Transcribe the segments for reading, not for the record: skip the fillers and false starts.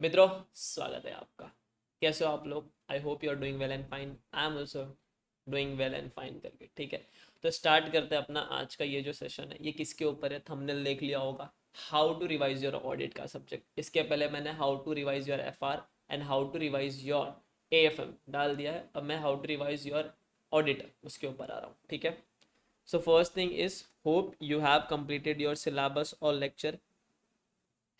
मित्रों, स्वागत है आपका। कैसे हो आप लोग? I hope you are doing well and fine. I am also doing well and fine करके, ठीक है। तो स्टार्ट करते हैं अपना आज का ये जो सेशन है। ये किसके ऊपर है? थंबनेल देख लिया होगा, how to revise your audit का सब्जेक्ट। इसके पहले मैंने how to revise your FR and how to revise your AFM डाल दिया है। अब मैं how to revise your auditor उसके ऊपर आ रहा हूँ, ठीक है। So first thing is, hope you have completed your syllabus और lecture,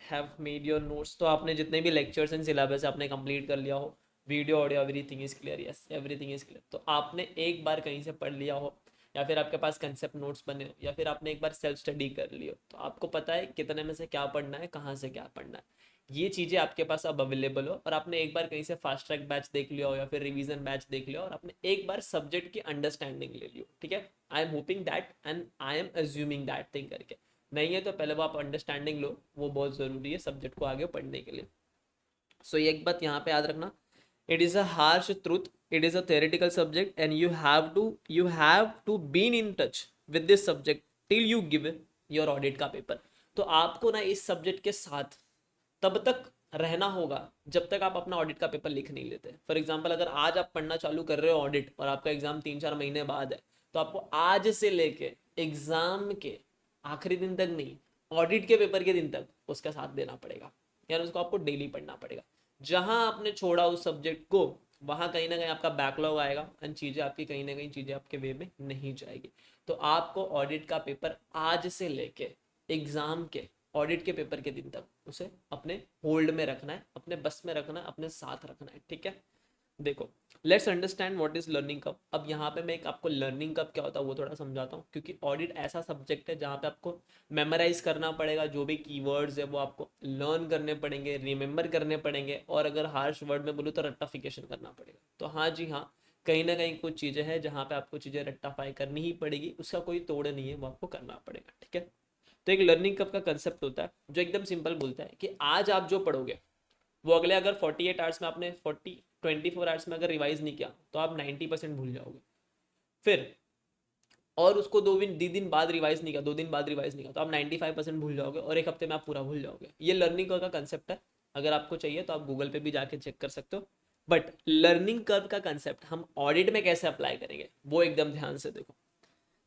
have made your notes. तो आपने जितने भी लेक्चर्स एंड सिलेबस आपने कंप्लीट कर लिया हो, video audio everything is clear, yes everything is clear. तो आपने एक बार कहीं से पढ़ लिया हो, या फिर आपके पास कंसेप्ट नोट्स बने हो, या फिर आपने एक बार सेल्फ स्टडी कर लियो, तो आपको पता है कितने में से क्या पढ़ना है, कहाँ से क्या पढ़ना है। ये चीज़ें आपके पास अब अवेलेबल हो, और आपने एक बार कहीं से फास्ट ट्रैक बैच देख लिया हो या फिर रिवीजन बैच देख लिया हो, और आपने एक बार सब्जेक्ट की अंडरस्टैंडिंग ले लियो, ठीक है। I am hoping that and I am assuming that thing करके। नहीं है तो पहले वो आप अंडरस्टैंडिंग लो, वो बहुत ज़रूरी है सब्जेक्ट को आगे पढ़ने के लिए। सो ये एक बात यहाँ पे याद रखना, it is a harsh truth, it is a theoretical subject and you have to been in touch with this subject till you give your audit का पेपर। तो आपको ना इस सब्जेक्ट के साथ तब तक रहना होगा जब तक आप अपना ऑडिट का पेपर लिख नहीं लेते। फॉर एग्जाम्पल, अगर आज आप पढ़ना चालू कर रहे हो ऑडिट और आपका एग्जाम 3-4 महीने बाद है, तो आपको आज से लेके एग्जाम के आखिरी दिन तक नहीं, ऑडिट के पेपर के दिन तक उसका साथ देना पड़ेगा। यानी उसको आपको डेली पढ़ना पड़ेगा। जहां आपने छोड़ा उस सब्जेक्ट को, वहां कहीं ना कहीं आपका बैकलॉग आएगा एंड चीज़ें आपकी कहीं ना कहीं चीज़ें आपके वे में नहीं जाएगी। तो आपको ऑडिट का पेपर आज से लेके एग्जाम के ऑडिट के पेपर के दिन तक उसे अपने होल्ड में रखना है, अपने बस में रखना है, अपने साथ रखना है, ठीक है। देखो, let's understand what is learning cup. अब यहाँ पे मैं एक आपको लर्निंग कप क्या होता है वो थोड़ा समझाता हूँ, क्योंकि ऑडिट ऐसा सब्जेक्ट है जहाँ पे आपको मेमोराइज करना पड़ेगा। जो भी कीवर्ड्स है वो आपको लर्न करने पड़ेंगे, रिमेंबर करने पड़ेंगे, और अगर हार्श वर्ड में बोलूँ तो रट्टाफिकेशन करना पड़ेगा। तो हाँ जी हाँ, कहीं ना कहीं कुछ चीज़ें हैं जहाँ पे आपको चीज़ें रट्टाफाई करनी ही पड़ेगी, उसका कोई तोड़ नहीं है, वो आपको करना पड़ेगा, ठीक है। तो एक लर्निंग कप का कंसेप्ट होता है जो एकदम सिंपल बोलता है कि आज आप जो पढ़ोगे वो अगले अगर 48 आवर्स में आपने 24 आवर्स में अगर रिवाइज नहीं किया तो आप 90% भूल जाओगे। फिर और उसको 2 दिन बाद रिवाइज नहीं किया, 2 दिन बाद रिवाइज नहीं किया, तो आप 95% भूल जाओगे, और एक हफ्ते में आप पूरा भूल जाओगे। ये लर्निंग कर्व का कंसेप्ट है। अगर आपको चाहिए तो आप गूगल पे भी जाके चेक कर सकते हो। बट लर्निंग कर्व का कंसेप्ट हम ऑडिट में कैसे अप्लाई करेंगे वो एकदम ध्यान से देखो।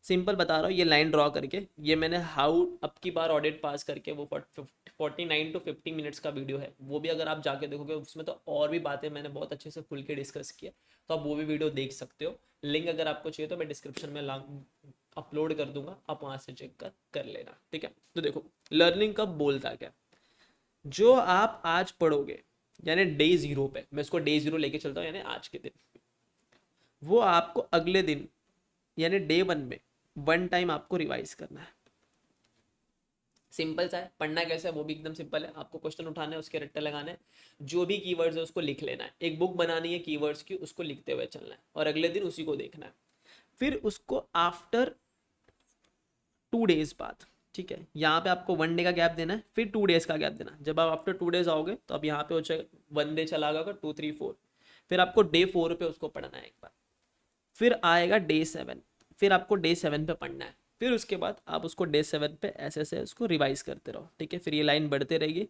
सिंपल बता रहा हूँ, ये लाइन ड्रॉ करके, ये मैंने हाउ अब की बार ऑडिट पास करके वो 49 to 50 मिनट्स का वीडियो है, वो भी अगर आप जाके देखोगे उसमें तो और भी बातें मैंने बहुत अच्छे से खुल के डिस्कस किया। तो आप वो भी वीडियो देख सकते हो। लिंक अगर आपको चाहिए तो मैं डिस्क्रिप्शन में अपलोड कर दूंगा, आप वहाँ से चेक कर लेना, ठीक है। तो देखो, लर्निंग कब बोलता क्या, जो आप आज पढ़ोगे यानी डे 0 पे, मैं इसको डे 0 लेके चलता हूँ यानी आज के दिन, वो आपको अगले दिन यानी डे 1 में 1 टाइम आपको रिवाइज करना है। सिंपल सा है। पढ़ना कैसे है वो भी एकदम सिंपल है। आपको क्वेश्चन उठाना है, उसके रट्टे लगाने हैं, जो भी कीवर्ड्स है उसको लिख लेना है। एक बुक बनानी है कीवर्ड्स की, उसको लिखते हुए चलना है, और अगले दिन उसी को देखना है। फिर उसको आफ्टर 2 डेज बाद, ठीक है, यहाँ पे आपको 1 डे का गैप देना है, फिर 2 डेज का गैप देना है। जब आप आफ्टर 2 डेज आओगे तो अब यहाँ पे हो जाए 1 डे चला गया, 2, 3, 4, फिर आपको डे 4 पे उसको पढ़ना है एक बार। फिर आएगा डे 7, फिर आपको डे 7 पे पढ़ना है। फिर उसके बाद आप उसको डे 7 पे ऐसे ऐसे उसको रिवाइज करते रहो, ठीक है। फिर ये लाइन बढ़ते रहेगी,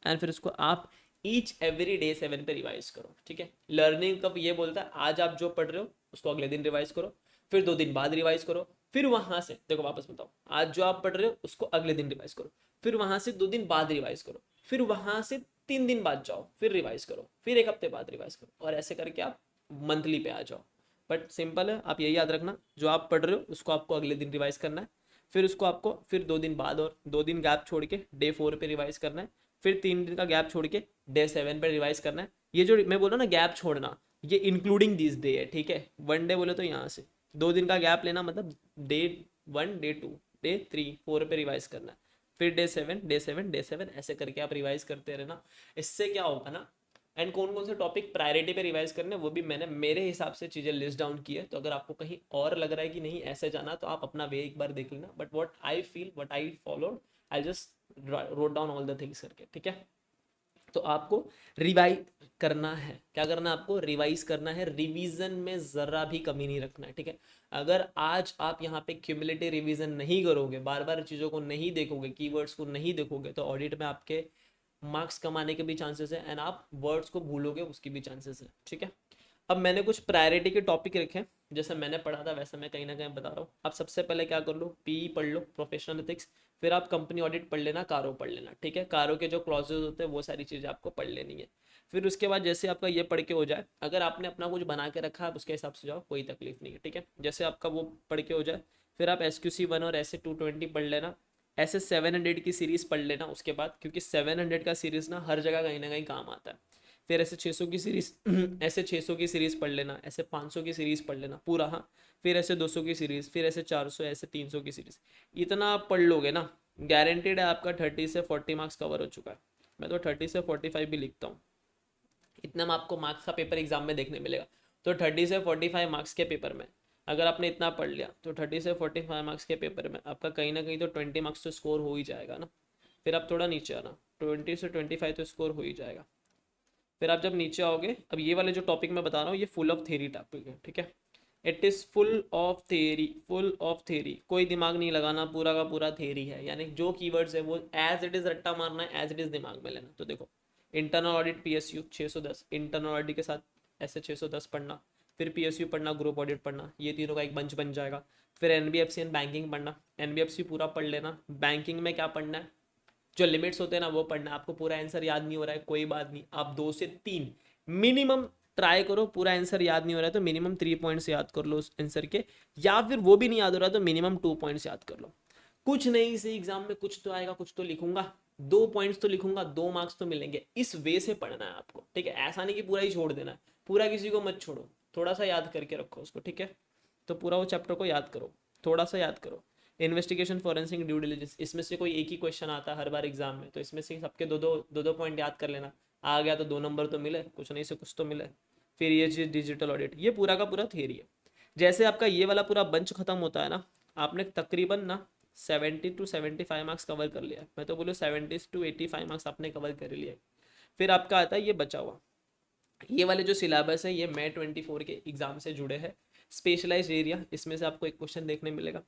एंड फिर उसको आप ईच एवरी डे 7 पे रिवाइज करो, ठीक है। लर्निंग कब ये बोलता है, आज आप जो पढ़ रहे हो उसको अगले दिन रिवाइज करो, फिर 2 दिन बाद रिवाइज करो, फिर वहां से देखो, वापस बताओ, आज जो आप पढ़ रहे हो उसको अगले दिन रिवाइज करो, फिर वहां से 2 दिन बाद रिवाइज करो, फिर वहां से 3 दिन बाद जाओ फिर रिवाइज करो, फिर एक हफ्ते बाद रिवाइज करो, और ऐसे करके आप मंथली पे आ जाओ। बट सिंपल है, आप यही याद रखना, जो आप पढ़ रहे हो उसको आपको अगले दिन रिवाइज करना है, फिर उसको आपको फिर 2 दिन बाद और 2 दिन गैप छोड़ के डे 4 पे रिवाइज करना है, फिर 3 दिन का गैप छोड़ के डे 7 पे रिवाइज करना है। ये जो मैं बोला ना गैप छोड़ना, ये इंक्लूडिंग दिस डे है, ठीक है। 1 डे बोले तो यहाँ से 2 दिन का गैप लेना, मतलब डे 1, डे 2, डे 3, 4 पे रिवाइज करना है, फिर डे 7 ऐसे करके आप रिवाइज करते रहना। इससे क्या होगा ना, एंड कौन कौन से टॉपिक प्रायोरिटी पे रिवाइज करने वो भी मैंने मेरे हिसाब से चीज़ें लिस्ट डाउन की है। तो अगर आपको कहीं और लग रहा है कि नहीं ऐसे जाना, तो आप अपना वे एक बार देख लेना। But what I feel, what I followed, I just wrote down all the things करके, ठीक है। तो आपको रिवाइज करना है, क्या करना है आपको, रिवाइज करना है। रिवीजन में ज़रा भी कमी नहीं रखना है, ठीक है। अगर आज आप यहाँ पे क्यूमुलेटिव रिवीजन नहीं करोगे, बार बार चीज़ों को नहीं देखोगे, कीवर्ड्स को नहीं देखोगे, तो ऑडिट में आपके मार्क्स कमाने के भी चांसेस है, एंड आप वर्ड्स को भूलोगे उसकी भी चांसेस है, ठीक है। अब मैंने कुछ प्रायोरिटी के टॉपिक रखे हैं, जैसे मैंने पढ़ा था वैसे मैं कहीं ना कहीं बता रहा हूँ। आप सबसे पहले क्या कर लो, पीई पढ़ लो, प्रोफेशनल एथिक्स। फिर आप कंपनी ऑडिट पढ़ लेना, कारो पढ़ लेना, ठीक है। कारो के जो क्लॉजेज होते हैं वो सारी चीज़ें आपको पढ़ लेनी है। फिर उसके बाद जैसे आपका ये पढ़ के हो जाए, अगर आपने अपना कुछ बना के रखा है उसके हिसाब से जाओ, कोई तकलीफ नहीं है, ठीक है। जैसे आपका वो पढ़ के हो जाए, फिर आप SQC 1 और ऐसे 220 पढ़ लेना। ऐसे 700 की सीरीज़ पढ़ लेना उसके बाद, क्योंकि 700 का सीरीज़ ना हर जगह कहीं ना कहीं काम आता है। फिर ऐसे 600 की सीरीज़ ऐसे 600 की सीरीज़ पढ़ लेना, ऐसे 500 की सीरीज़ पढ़ लेना पूरा, हाँ। फिर ऐसे 200 की सीरीज़, फिर ऐसे 400, ऐसे 300 की सीरीज़। इतना आप पढ़ लोगे ना, गारंटेड है आपका 30 से 40 मार्क्स कवर हो चुका है। मैं तो 30 से 45 भी लिखता हूँ। इतना में आपको मार्क्स का पेपर एग्जाम में देखने मिलेगा। तो 30 से 45 मार्क्स के पेपर में अगर आपने इतना पढ़ लिया, तो 30 से 45 मार्क्स के पेपर में आपका कहीं ना कहीं तो 20 मार्क्स तो स्कोर हो ही जाएगा ना। फिर आप थोड़ा नीचे आना, 20 से 25 तो स्कोर हो ही जाएगा। फिर आप जब नीचे आओगे, अब ये वाले जो टॉपिक मैं बता रहा हूँ ये फुल ऑफ थेरी टॉपिक है, ठीक है। It is full of theory, full of theory, कोई दिमाग नहीं लगाना, पूरा का पूरा थेरी है। यानी जो कीवर्ड्स है वो एज इट इज़ रट्टा मारना है, एज इट इज़ दिमाग में लेना। तो देखो, internal audit PSU 610, internal audit के साथ ऐसे 610 पढ़ना। फिर PSU पढ़ना, ग्रुप ऑडिट पढ़ना, ये तीनों का एक बंच बन जाएगा। फिर NBFC एंड बैंकिंग पढ़ना, NBFC पूरा पढ़ लेना। बैंकिंग में क्या पढ़ना है, जो लिमिट्स होते हैं ना वो पढ़ना है। आपको पूरा आंसर याद नहीं हो रहा है, कोई बात नहीं, आप 2 से 3 मिनिमम ट्राई करो। पूरा आंसर याद नहीं हो रहा है तो मिनिमम 3 पॉइंट्स याद कर लो उस आंसर के, या फिर वो भी नहीं याद हो रहा है तो मिनिमम 2 पॉइंट्स याद कर लो। कुछ नहीं, इसी एग्जाम में कुछ तो आएगा, कुछ तो लिखूंगा, 2 पॉइंट्स तो लिखूंगा, 2 मार्क्स तो मिलेंगे। इस वे से पढ़ना है आपको, ठीक है। ऐसा नहीं कि पूरा ही छोड़ देना है, पूरा किसी को मत छोड़ो, थोड़ा सा याद करके रखो उसको, ठीक है। तो पूरा वो चैप्टर को याद करो, थोड़ा सा याद करो। इन्वेस्टिगेशन, फॉरेंसिक, ड्यू डिलिजेंस, इसमें से कोई एक ही क्वेश्चन आता है हर बार एग्जाम में, तो इसमें से सबके दो दो पॉइंट याद कर लेना। आ गया तो 2 नंबर तो मिले, कुछ नहीं से कुछ तो मिले। फिर ये चीज़ डिजिटल ऑडिट, ये पूरा का पूरा थियरी है। जैसे आपका ये वाला पूरा बंच खत्म होता है ना, आपने तकरीबन ना 70 to 75 मार्क्स कवर कर लिया। मैं तो बोलूँ 70 to 85 मार्क्स आपने कवर कर लिया। फिर आपका आता है ये बचा हुआ, ये वाले जो सिलेबस है ये May 24 के एग्जाम से जुड़े हैं। स्पेशलाइज्ड एरिया, इसमें से आपको एक क्वेश्चन देखने मिलेगा।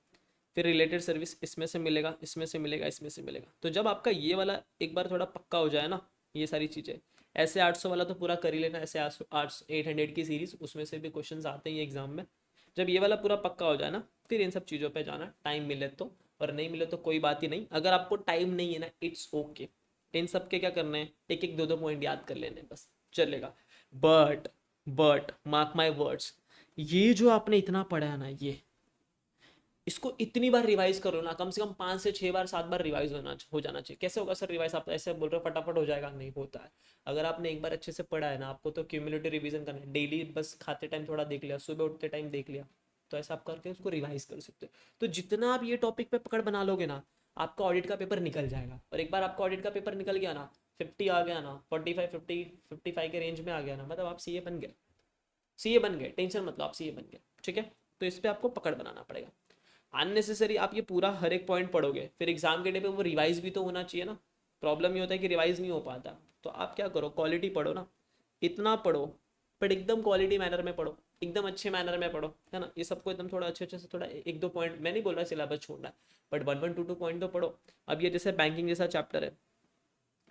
फिर रिलेटेड सर्विस, इसमें से मिलेगा, इसमें से मिलेगा, इसमें से मिलेगा। तो जब आपका ये वाला एक बार थोड़ा पक्का हो जाए ना, ये सारी चीज़ें, ऐसे 800 वाला तो पूरा कर ही लेना, ऐसे 800 800 की सीरीज उसमें से भी क्वेश्चन आते हैं ये एग्जाम में। जब ये वाला पूरा पक्का हो जाए ना, फिर इन सब चीज़ों पे जाना, टाइम मिले तो, और नहीं मिले तो कोई बात ही नहीं। अगर आपको टाइम नहीं है ना, इट्स ओके। इन सब के क्या करने हैं, एक एक दो दो पॉइंट याद कर लेने बस, चलेगा। But but mark my words, ये जो आपने इतना पढ़ा है ना, ये इसको इतनी बार रिवाइज करो ना, कम से कम 5 से 6 बार 7 बार रिवाइज हो जाना चाहिए। कैसे होगा सर रिवाइज, आप ऐसे बोल रहे हो फटाफट हो जाएगा, नहीं होता है। अगर आपने एक बार अच्छे से पढ़ा है ना, आपको तो क्यूमुलेटिव रिवीजन करना है डेली, बस खाते टाइम थोड़ा देख लिया, सुबह उठते टाइम देख लिया, तो ऐसा आप करके उसको रिवाइज कर सकते हो। तो जितना आप ये टॉपिक पे पकड़ बना लोगे ना, आपका ऑडिट का पेपर निकल जाएगा। और एक बार आपका ऑडिट का पेपर निकल गया ना, 50 आ गया ना, 45 50 55 के रेंज में आ गया ना, मतलब आप सीए बन गए, सीए बन गए, टेंशन मतलब आप सीए बन गए, ठीक है। तो इस पर आपको पकड़ बनाना पड़ेगा। अननेसेसरी आप ये पूरा हर एक पॉइंट पढ़ोगे, फिर एग्जाम के डे पे वो रिवाइज भी तो होना चाहिए ना। प्रॉब्लम ये होता है कि रिवाइज नहीं हो पाता। तो आप क्या करो, क्वालिटी पढ़ो ना, इतना पढ़ो, बट एकदम क्वालिटी मैनर में पढ़ो, एकदम अच्छे मैनर में पढ़ो, है ना। ये सबको एकदम थोड़ा अच्छे अच्छे से, थोड़ा एक दो पॉइंट, मैं नहीं बोल रहा सिलेबस छोड़ना है, बट 1 1 2 2 पॉइंट तो पढ़ो। अब ये जैसे बैंकिंग जैसा चैप्टर है,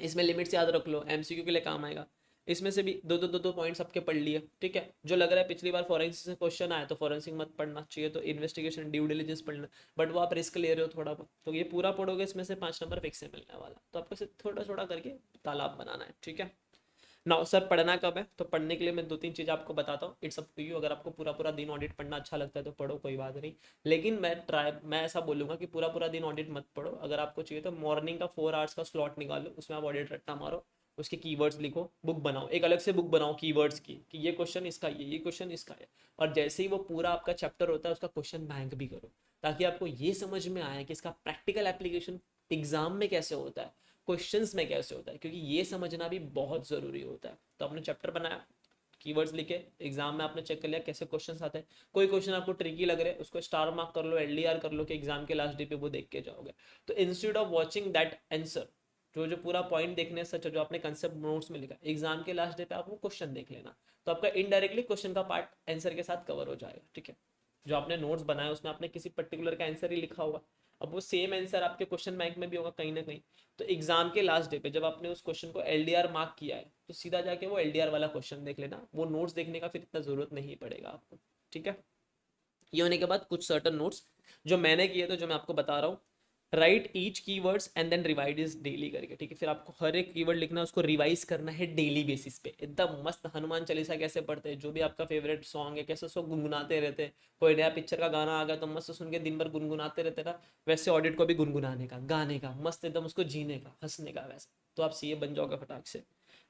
इसमें लिमिट्स याद रख लो, MCQ के लिए काम आएगा। इसमें से भी दो दो पॉइंट सबके पढ़ लिए, ठीक है। जो लग रहा है पिछली बार फॉरेंसिक से क्वेश्चन आया तो फॉरेंसिक मत पढ़ना चाहिए, तो इन्वेस्टिगेशन, ड्यू डिलिजेंस पढ़ना, बट वो आप रिस्क ले रहे हो थोड़ा बहुत, तो ये पूरा पढ़ोगे, इसमें से 5 नंबर फिक्स है मिलने वाला। तो आपको इसे थोड़ा थोड़ा करके तालाब बनाना है, ठीक है। ना सर पढ़ना कब है, तो पढ़ने के लिए मैं 2 3 चीज़ आपको बताता हूँ, इट्स अप टू यू। अगर आपको पूरा पूरा दिन ऑडिट पढ़ना अच्छा लगता है तो पढ़ो, कोई बात नहीं। लेकिन मैं ऐसा बोलूँगा कि पूरा पूरा दिन ऑडिट मत पढ़ो। अगर आपको चाहिए तो मॉर्निंग का 4 आवर्स का स्लॉट निकालो, उसमें आप ऑडिट रट्टा मारो, उसके कीवर्ड्स लिखो, बुक बनाओ, एक अलग से बुक बनाओ कीवर्ड्स की, कि ये क्वेश्चन इसका, ये क्वेश्चन इसका है। और जैसे ही वो पूरा आपका चैप्टर होता है उसका क्वेश्चन बैंक भी करो, ताकि आपको ये समझ में आए कि इसका प्रैक्टिकल एप्लीकेशन एग्जाम में कैसे होता है, क्वेश्चंस में कैसे होता है, क्योंकि ये समझना भी बहुत ज़रूरी होता है। तो आपने चैप्टर बनाया, कीवर्ड्स लिखे, एग्जाम में आपने चेक कर लिया कैसे क्वेश्चंस आते हैं। कोई क्वेश्चन आपको ट्रिकी लग रहे हैं, उसको स्टार मार्क कर लो, LDR कर लो, कि एग्जाम के लास्ट डे पे वो देख के जाओगे। तो instead of watching that answer, जो जो पूरा पॉइंट देखने सच जो आपने कंसेप्ट नोट्स में लिखा, एग्जाम के लास्ट डे पे आप वो क्वेश्चन देख लेना, तो आपका इनडायरेक्टली क्वेश्चन का पार्ट आंसर के साथ कवर हो जाएगा, ठीक है। जो आपने नोट्स बनाया उसमें आपने किसी पर्टिकुलर का आंसर ही लिखा होगा, अब वो सेम आंसर आपके क्वेश्चन बैंक में भी होगा कहीं ना कहीं। तो एग्जाम के लास्ट डे पे जब आपने उस क्वेश्चन को एलडीआर मार्क किया है तो सीधा जाके वो एलडीआर वाला क्वेश्चन देख लेना, वो नोट्स देखने का फिर इतना जरूरत नहीं पड़ेगा आपको, ठीक है। ये होने के बाद कुछ सर्टन नोट्स जो मैंने किए तो जो मैं आपको बता रहा हूँ, write each keywords and then revise is daily करके, ठीक है। फिर आपको हर एक कीवर्ड लिखना है, उसको रिवाइज करना है डेली बेसिस पे, एकदम मस्त। हनुमान चालीसा कैसे पढ़ते हैं, जो भी आपका फेवरेट सॉन्ग है कैसे उसको गुनगुनाते रहते हैं, कोई नया पिक्चर का गाना आ गया तो मस्त सुन के दिन भर गुनगुनाते रहते ना, वैसे ऑडिट को भी गुनगुनाने का, गाने का, मस्त एकदम उसको जीने का, हंसने का, वैसे तो आप सीए बन जाओगे फटाक से।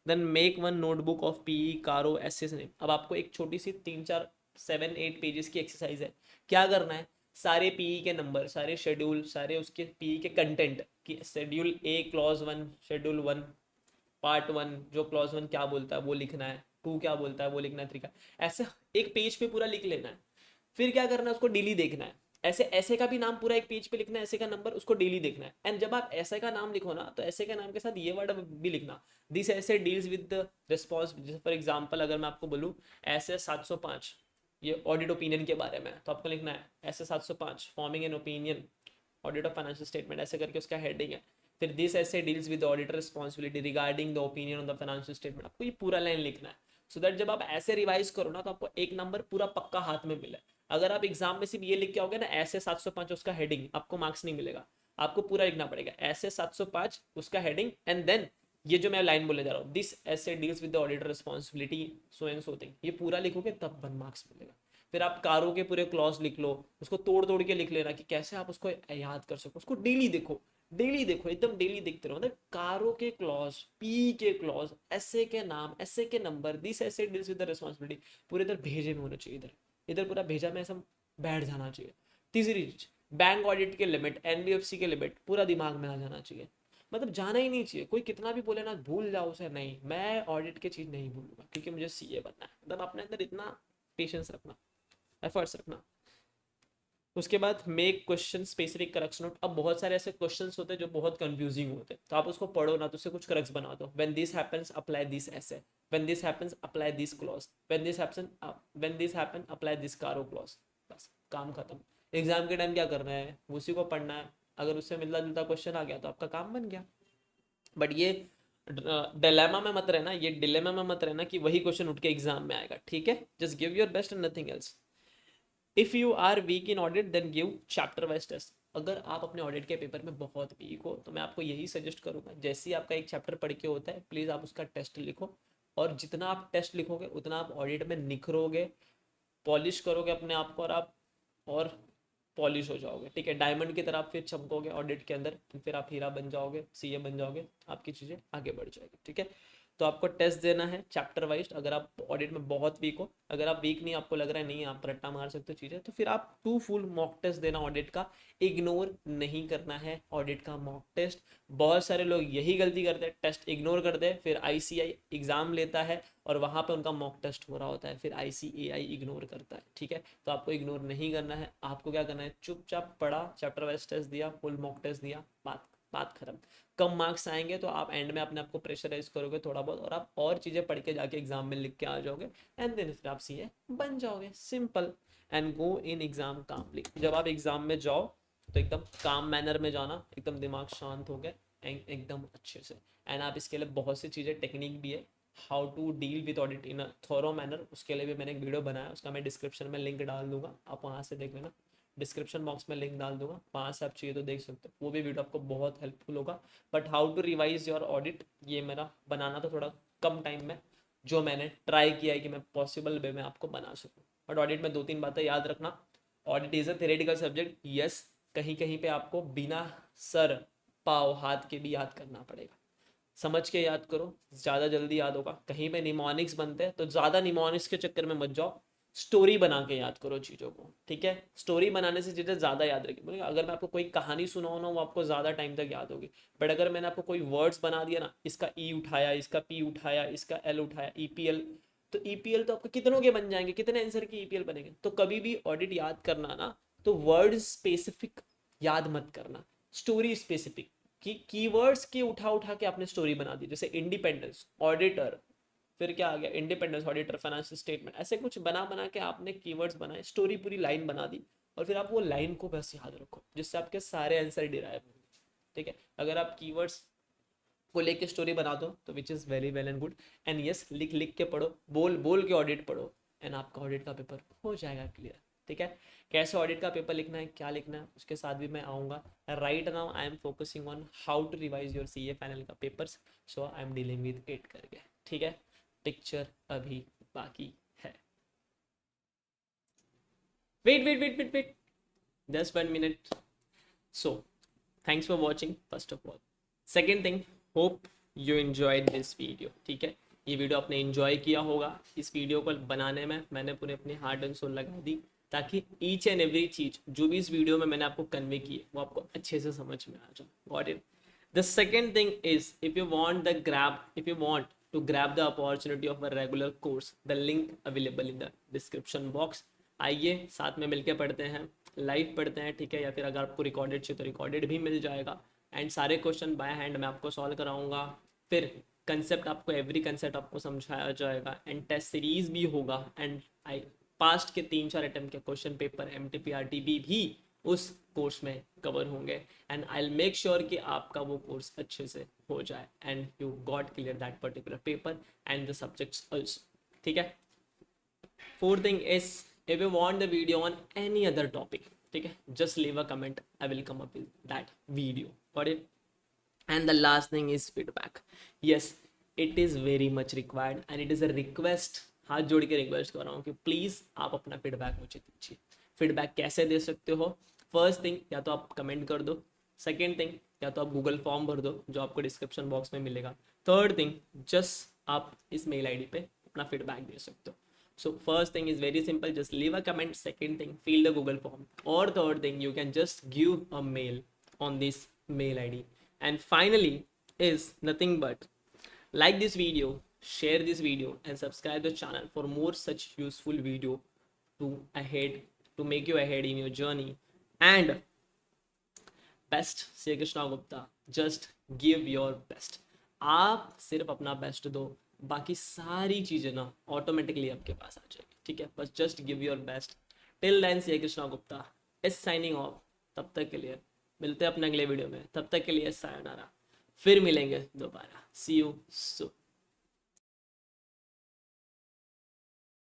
Then make one notebook of पीई कारो एसएस नेम। अब आपको एक छोटी सी 3 4 7 8 पेजेस की एक्सरसाइज है। क्या करना है, सारे पीई के नंबर, सारे शेड्यूल, सारे उसके पीई के कंटेंट कि शेड्यूल ए क्लॉज 1, शेड्यूल 1 पार्ट 1 जो क्लॉज 1 क्या बोलता है वो लिखना है, 2 क्या बोलता है वो लिखना है, 3 का, ऐसे एक पेज पे पूरा लिख लेना है। फिर क्या करना है, उसको डेली देखना है। ऐसे ऐसे का भी नाम पूरा एक पेज पे लिखना है, ऐसे का नंबर उसको डेली देखना है। एंड जब आप ऐसे का नाम लिखो ना तो ऐसे के नाम के साथ ये वर्ड भी लिखना, दिस ऐसे डील्स विद द रिस्पॉन्स। जैसे फॉर एग्जांपल अगर मैं आपको बोलूँ ऐसे 705 ये ऑडिट ओपिनियन के बारे में, तो आपको लिखना है ऐसे 705 forming an opinion audit of financial statement, ऐसे करके उसका हेडिंग है। फिर दिस ऐसे deals with auditor responsibility regarding the opinion on the financial statement, आपको ये पूरा लाइन लिखना है। सो दैट जब आप ऐसे रिवाइज करो ना तो आपको एक नंबर पूरा पक्का हाथ में मिले। अगर आप एग्जाम में सिर्फ ये लिख के आओगे ना ऐसे 705 उसका हेडिंग, आपको मार्क्स नहीं मिलेगा। आपको पूरा लिखना पड़ेगा ऐसे 705 उसका हेडिंग एंड देन ये जो मैं लाइन बोले जा रहा हूँ, दिस ऐसे deals with the auditor responsibility so and so thing, ये पूरा लिखोगे तब 1 मार्क्स मिलेगा। फिर आप कारों के पूरे क्लॉज लिख लो, उसको तोड़ तोड़ के लिख लेना कि कैसे आप उसको याद कर सको, उसको डेली देखो, डेली देखो, एकदम डेली देखते रहो। मतलब कारों के क्लॉज, पी के क्लॉज, ऐसे के नाम, ऐसे के नंबर, दिस ऐसे डील्स विद द रिस्पॉन्सिबिलिटी, पूरे इधर भेजे में होना चाहिए, इधर इधर पूरा भेजा में ऐसा बैठ जाना चाहिए। तीसरी चीज, बैंक ऑडिट के लिमिट, एनबीएफसी के लिमिट पूरा दिमाग में आ जाना चाहिए। मतलब जाना ही नहीं चाहिए, कोई कितना भी बोले ना भूल जाओ उसे, नहीं मैं ऑडिट की चीज नहीं भूलूंगा क्योंकि मुझे सीए बनना है। मतलब अपने अंदर इतना पेशेंस रखना, एफर्ट्स रखना। उसके बाद make question specific correction note. अब बहुत सारे ऐसे क्वेश्चंस होते हैं जो बहुत कंफ्यूजिंग होते हैं, तो आप उसको पढ़ो ना तो उससे कुछ करेक्ट बना दो। When this happens apply this ऐसे, when this happens apply this clause, when this happen apply this कारो क्लॉज, बस काम खत्म। एग्जाम के टाइम क्या करना है, उसी को पढ़ना है। अगर उससे मिलता जुलता क्वेश्चन आ गया तो आपका काम बन गया। बट ये डिलेमा में मत रहना, ये डिलेमा में मत रहना कि वही क्वेश्चन उठ के एग्जाम में आएगा, ठीक है। Just give your best and nothing else. If you are weak in audit then give chapter wise test. अगर आप अपने ऑडिट के पेपर में बहुत वीक हो तो मैं आपको यही सजेस्ट करूंगा, जैसे ही आपका एक चैप्टर पढ़ के होता है प्लीज़ आप उसका टेस्ट लिखो। और जितना आप टेस्ट लिखोगे उतना आप ऑडिट में निखरोगे, पॉलिश करोगे अपने आप को, और आप और पॉलिश हो जाओगे, ठीक है। डायमंड की तरह आप फिर चमकोगे ऑडिट के अंदर, फिर आप हीरा बन जाओगे, सीए बन जाओगे, आपकी चीज़ें आगे बढ़ जाएगी, ठीक है। तो आपको टेस्ट देना है चैप्टर वाइज। अगर आप ऑडिट में बहुत वीक हो, अगर आप वीक नहीं, आपको लग रहा है नहीं आप रट्टा मार सकते हो चीज़ें, तो फिर आप 2 फुल मॉक टेस्ट देना ऑडिट का। इग्नोर नहीं करना है ऑडिट का मॉक टेस्ट। बहुत सारे लोग यही गलती करते हैं, टेस्ट इग्नोर करते हैं, फिर आईसीआई एग्जाम लेता है और वहाँ पे उनका मॉक टेस्ट हो रहा होता है, फिर आईसीएआई इग्नोर करता है, ठीक है। तो आपको इग्नोर नहीं करना है, आपको क्या करना है, चुपचाप पढ़ा, चैप्टर वाइज टेस्ट दिया, फुल मॉक टेस्ट दिया, बात बात खत्म। कम मार्क्स आएंगे तो आप एंड में अपने आप को प्रेशराइज करोगे थोड़ा बहुत, और आप और चीज़ें पढ़ के जाके एग्जाम में लिख के आ जाओगे, एंड देन फिर आप सीए बन जाओगे, simple. And go in exam calmly. जब आप एग्जाम में जाओ तो एकदम काम मैनर में जाना, एकदम दिमाग शांत हो गया, एकदम अच्छे से। एंड आप इसके लिए बहुत सी चीज़ें टेक्निक भी है, how to deal with audit in a thorough manner, उसके लिए भी मैंने एक वीडियो बनाया, उसका मैं डिस्क्रिप्शन में लिंक डाल दूंगा, आप वहाँ से देख लेना। डिस्क्रिप्शन बॉक्स में लिंक डाल दूंगा, वहाँ से आप चाहिए तो देख सकते हो, वो भी वीडियो आपको बहुत हेल्पफुल होगा। But how to revise your audit, ये मेरा बनाना था थोड़ा कम टाइम में, जो मैंने ट्राई किया है कि मैं पॉसिबल वे में आपको बना सकूँ। बट ऑडिट में 2 3 बातें याद रखना। Audit is a theoretical subject, yes, कहीं कहीं पे आपको बिना सर पाव हाथ के भी याद करना पड़ेगा, समझ के याद करो, ज़्यादा जल्दी याद होगा। कहीं पे निमोनिक्स बनते हैं तो ज़्यादा निमोनिक्स के चक्कर में मत जाओ, स्टोरी बना के याद करो चीज़ों को, ठीक है। स्टोरी बनाने से चीज़ें ज़्यादा याद रखेगी। बोले अगर मैं आपको कोई कहानी सुनाऊँ ना वो आपको ज़्यादा टाइम तक याद होगी। बट अगर मैंने आपको कोई वर्ड्स बना दिया ना, इसका ई उठाया, इसका पी उठाया, इसका एल उठाया, ईपीएल, तो ईपीएल तो आपको कितनों के बन जाएंगे, कितने आंसर की ईपीएल बनेंगे। तो कभी भी ऑडिट याद करना ना तो वर्ड स्पेसिफिक याद मत करना, स्टोरी स्पेसिफिक, कि कीवर्ड्स के उठा उठा के आपने स्टोरी बना दी। जैसे इंडिपेंडेंस, ऑडिटर, फिर क्या आ गया, इंडिपेंडेंस, ऑडिटर, फाइनेंशियल स्टेटमेंट, ऐसे कुछ बना बना के आपने कीवर्ड्स बनाए, स्टोरी पूरी लाइन बना दी, और फिर आप वो लाइन को बस याद रखो, जिससे आपके सारे आंसर डिराइव होंगे। ठीक है, अगर आप कीवर्ड्स को लेके स्टोरी बना दो तो which is very well and good. And yes, लिख लिख के पढ़ो, बोल बोल के ऑडिट पढ़ो, एंड आपका ऑडिट का पेपर हो जाएगा क्लियर। ठीक है, कैसे ऑडिट का पेपर लिखना है, क्या लिखना है, उसके साथ भी मैं आऊँगा। Right now I am focusing on how to revise your C A final का papers, so I am dealing with it करके। ठीक है, पिक्चर अभी बाकी है। Wait wait wait wait wait, just 1 minute. So thanks for watching first of all. Second thing, hope you enjoyed this video. ठीक है, ये वीडियो आपने enjoy किया होगा। इस वीडियो को बनाने में मैंने पूरे अपनी हार्ट एंड सोल लगा दी, ताकि ईच एंड एवरी चीज जो भी इस वीडियो में मैंने आपको कन्वे की है वो आपको अच्छे से समझ में आ जाए। Got it? The second thing is, if you want to grab the opportunity of a regular course, the link available in the description box. आइए साथ में मिलके पढ़ते हैं, लाइव पढ़ते हैं। ठीक है, या फिर अगर आपको रिकॉर्डेड चाहिए तो रिकॉर्डेड भी मिल जाएगा। एंड सारे क्वेश्चन बाय हैंड मैं आपको सॉल्व कराऊंगा। फिर कंसेप्ट आपको, एवरी कंसेप्ट आपको समझाया जाएगा। एंड टेस्ट सीरीज भी होगा। एंड आई पास्ट के 3-4 अटेम्प्ट के क्वेश्चन पेपर MTPRTB भी उस कोर्स में कवर होंगे। And I will make sure कि आपका वो कोर्स अच्छे से हो जाए and you got clear that particular paper and the subjects also. ठीक है, fourth thing is, if you want the video on any other topic, ठीक है, just leave a comment, I will come up with that video. Got it? And the last thing is feedback. Yes, it is very much required and it is a request. हाथ जोड़ के request कर रहा हूँ कि please आप अपना feedback मुझे दीजिए। फीडबैक कैसे दे सकते हो? फर्स्ट थिंग, या तो आप कमेंट कर दो। सेकेंड थिंग, या तो आप गूगल फॉर्म भर दो जो आपको डिस्क्रिप्शन बॉक्स में मिलेगा। थर्ड थिंग, जस्ट आप इस मेल आईडी पे अपना फीडबैक दे सकते हो। So first thing is very simple, just leave a comment. Second thing, fill the Google form. Or third thing, you can just give a mail on this mail ID. And finally is nothing but like this video, share this video and subscribe the channel for more such useful video to make you ahead in your journey. And best, Shri Krishna Gupta, just give your best. आप सिर्फ अपना best दो, बाकी सारी चीज़ें ना automatically आपके पास आ जाएगी। ठीक है, बस just give your best. Till then, Shri Krishna Gupta is signing off. तब तक के लिए मिलते हैं अपने अगले वीडियो में, तब तक के लिए सायोनारा। फिर मिलेंगे दोबारा। सी यू सून।